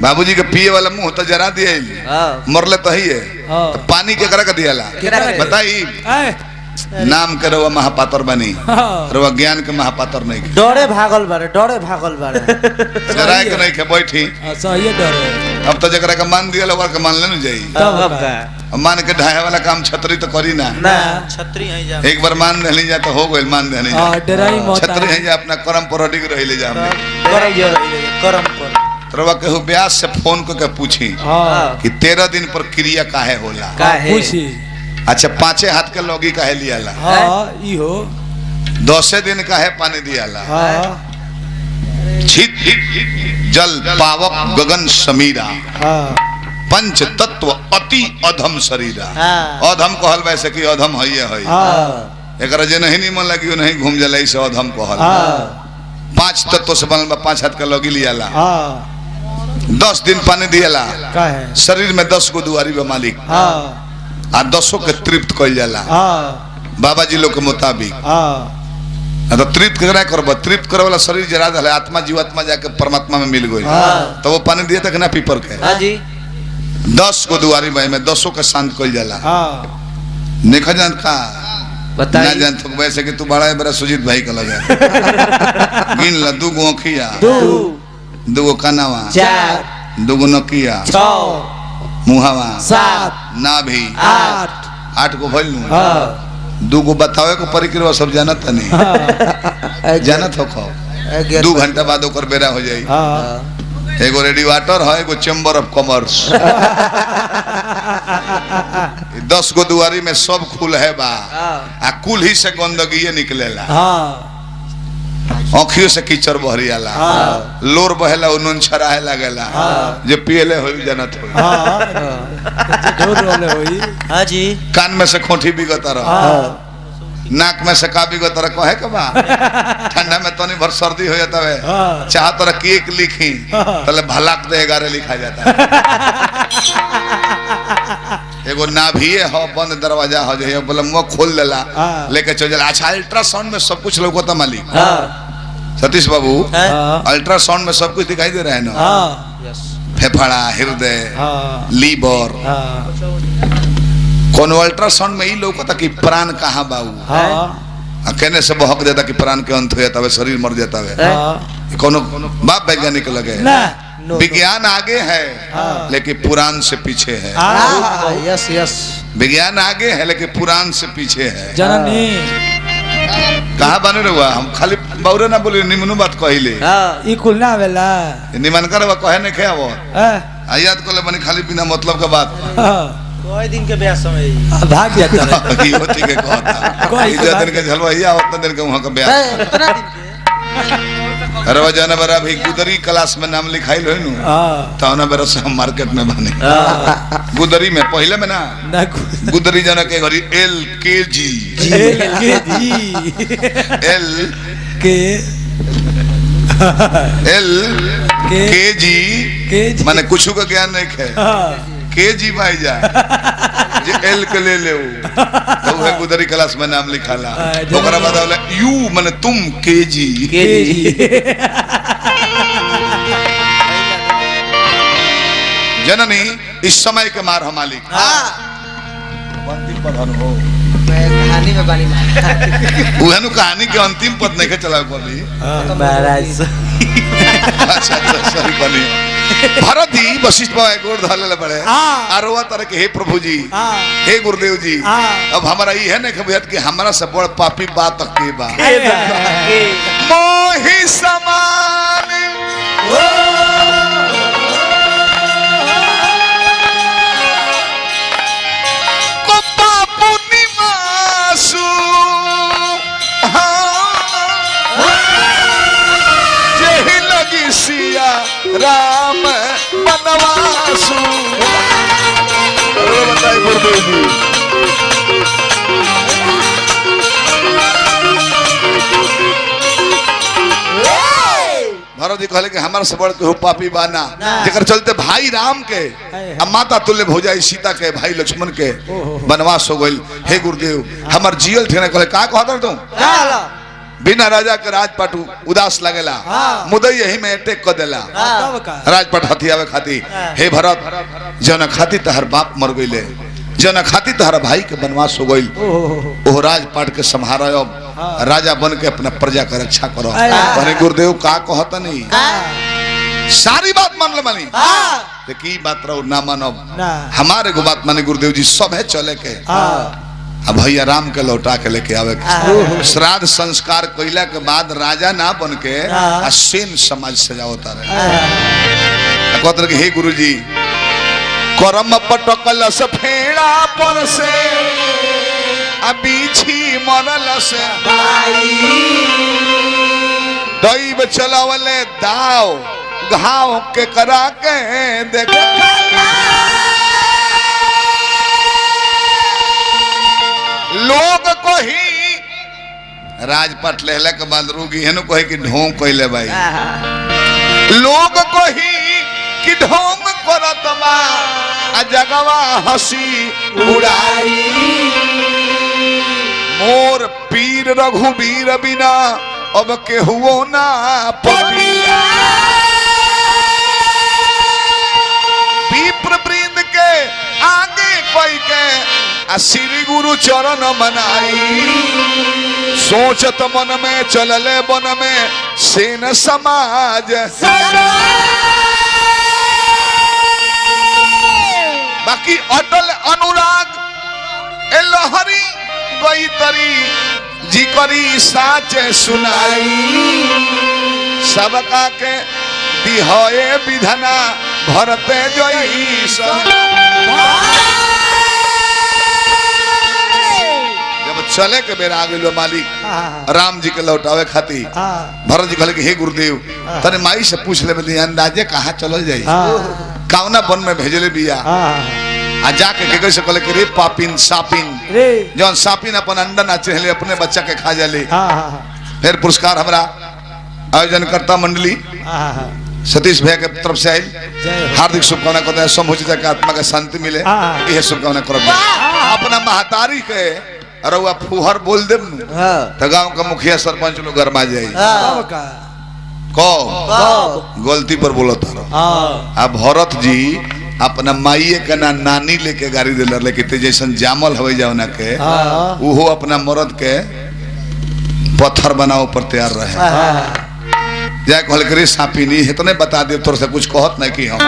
बाबूजी के पिए वाला मुंह तो जरा दिए मरले तो ही है तो पानी के करा दियाला बताई नाम के रवा महापातर बनी रवा ज्ञान के महापातर नहीं डरे भागल बारे जरा के नहीं के बैठी सही डरे अब तो जकरा के मान दिया ओकर के मान लेनु जाई तब का मान के ढाए वाला काम छतरी तो करी ना छतरी है जा एक बार मान देली जा तो हो गइल मान देली जा डराई मत छतरी है जा अपना करम पर अडिग रहिले जा करम पर रवा केहू ब्यास से फोन करके पूछी कि 13 दिन पर क्रिया काहे होला पूछी अच्छा 5 हाथ के लोगी काहे लियाला ई हो 10 दिन काहे पानी दियाला छित जल पावक गगन समीरा पंच तत्व अति अधम शरीरा अधम कहल वैसे कि अधम हइए हई एकरा जे नहीं निमन लगी नहीं घूम जला से अधम कहल 5 तत्व से बनल बा 5 हाथ के लोगी लियाला 10 दिन पानी दियाला शरीर में 10 गो दुआरी बा मालिक आ 10 के तृप्त कइल जाला बाबा जी लोग के मुताबिक तो तृप्त करा करब तृप्त करे वाला शरीर जरा दले आत्मा जीवात्मा जाके परमात्मा में मिल गई तो वो पानी दिया तक ना पीपर के 10 गो दुआरी में 10 के शांत कइल जाला नेखा जान का बता ना जान तो वैसे कि तू बड़ा है बड़ा सुजीत भाई का लगा गिन ला 2 गो अखिया 2 गो कानावा 4 2 गो नकिया 6 मुहावा 7 नाभि 8 को भइल नु 2 गो बतावे को परिक्रमा सब जानत नहीं जानत हो खो 2 घंटा बाद ओकर बेरा हो जाई एगो रेडिएटर है एगो चैम्बर ऑफ कॉमर्स 10 गो दुआरी में सब खुल है बा आ कुल ही से गंदगी निकलेला आँखियों से कीचड़ बहरियाला लोर बहेला उन छराहे लगेला जो पियले हो जनत हो हां जी कान में से खोटी बिगत रह नाक में से का बिगत रह कहे के बा ठंडा में तनी भर सर्दी हो जाता है चाह तर केक लिखी तले भलाक दे 11 लिखा जाता है एगो नाभिए हो बंद दरवाजा हो जाए बोले मुंह खोल देला लेके चल जाला अच्छा अल्ट्रासाउंड में सब कुछ लौकता मालिक सतीश बाबू अल्ट्रासाउंड में सब कुछ दिखाई दे रहा है ना फेफड़ा हृदय लीवर कौन अल्ट्रासाउंड में ही लौकता कि प्राण कहाँ बाबू कहने से बहक देता कि प्राण के अंत हो जाता है शरीर मर जाता है कोनो बाप वैज्ञानिक लगे विज्ञान आगे है लेकिन पुराण से पीछे है यस यस विज्ञान आगे है लेकिन पुराण से पीछे है जननी कहाँ बने रहुआ हम खाली बौरे ना बोले निमनु बात कहिले ई कुल ना आवेला निमन करवा कहे नहीं खे वो याद कर ले बनी खाली बिना मतलब के बात कोई दिन के ब्याह समय भाग जाता है की होती के कहता इज्जत दिन के झलवैया उतना दिन के वहां का ब्याह उतना दिन के अरे वजन बरा भी गुदरी क्लास में नाम लिखाइल होय नु तो ना बेरा से हम मार्केट में बने गुदरी में पहले में ना गुदरी जना के घरी LKG माने कुछ का ज्ञान नहीं है केजी भाई जा जे एल के ले ले तो है गुदरी क्लास में नाम लिखाला ओकरा बाद वाला यू माने तुम केजी जननी इस समय के मार मालिक अंतिम पद हो कहानी में बानी उहनु कहानी के अंतिम पद नहीं के चला कभी महाराज अच्छा सही बनी भरती वशिष्ठ बाबा गोड़ धले बड़े आरोवा तरह के हे प्रभु जी हे गुरुदेव जी अब हमारा ये है ना खबरत कि हमारा सब बड़ पापी बात के बा मोहि समान को पापु निवासु जेहि लगी सिया राम बनवासु बताइए गुरुदेव जी भरत जी कहले कि हमारे से बड़ के पापी बाना जेकर चलते भाई राम के अब माता तुल्य भौजाई सीता के भाई लक्ष्मण के बनवास हो गइल। हे गुरुदेव हमार जियल ठेने कहले का कहत तू बिना राजा के राजपाट उदास लगेला मुदई यही में अटैक कर देला तब का राजपाट हथियावे खाती हे भरत जन खाती तहर बाप मर गईले जन खाती तहर भाई के बनवास हो गईल ओह राजपाट के संहारा अब राजा बन के अपना प्रजा का रक्षा करो भने गुरुदेव का कहत नहीं सारी बात मान ले मानी की बात रहो ना मानो हमारे को बात माने गुरुदेव जी सब है चले के अब भैया राम के लौटा के लेके आवे श्राद्ध संस्कार कइला के बाद राजा ना बन के सेन समाज सजावता रहे कहते हे गुरुजी करम पटकल से फेड़ा पर से अबीछी मरल से दैव चलावले दाव घाव के करा के देखा लोग को ही राजपाट लेला के बाद रूगी हेनु कहे कि ढोंग कइले भाई लोग को ही कि ढोंग करत बा आ जगवा हंसी उड़ाई मोर पीर रघुवीर बिना अब केहुओ ना पड़ी विप्र वृंद के आगे कोई के श्री गुरु चरण मनाई सोचत मन में चलले बन में सेन समाज बाकी अटल अनुराग ए लहरी गई तरी जी करी साचे सुनाई सबका के दिहए विधना भरते जई चले के बेरा आ गइलो मालिक राम जी के लौटावे खाती भरत जी कहले कि हे गुरुदेव तने माई से पूछ ले अंदाजे कहाँ चल जाई कावना वन में भेजले बिया आ जाके के कैसे कहले कि रे पापिन सापिन जौन सापिन अपन अंडा ना चहले अपने बच्चा के खा जाले फिर पुरस्कार हमरा आयोजन करता मंडली सतीश भैया के तरफ से आई हार्दिक शुभकामना करते हैं समूची के आत्मा का शांति मिले यह शुभकामना करो अपना महतारी के रउआ फुहर बोल देब तो गांव का मुखिया सरपंच लोग गरमा जाई को गलती पर बोला था अब भरत जी अपना माइये के ना नानी लेके गाड़ी दिल लेके जैसन जामल हवे जाओ ना के वो अपना मर्द के पत्थर बनाओ पर तैयार रहे जाए कहल करे सापिनी इतने बता दे तोर से कुछ कहत नहीं कि हम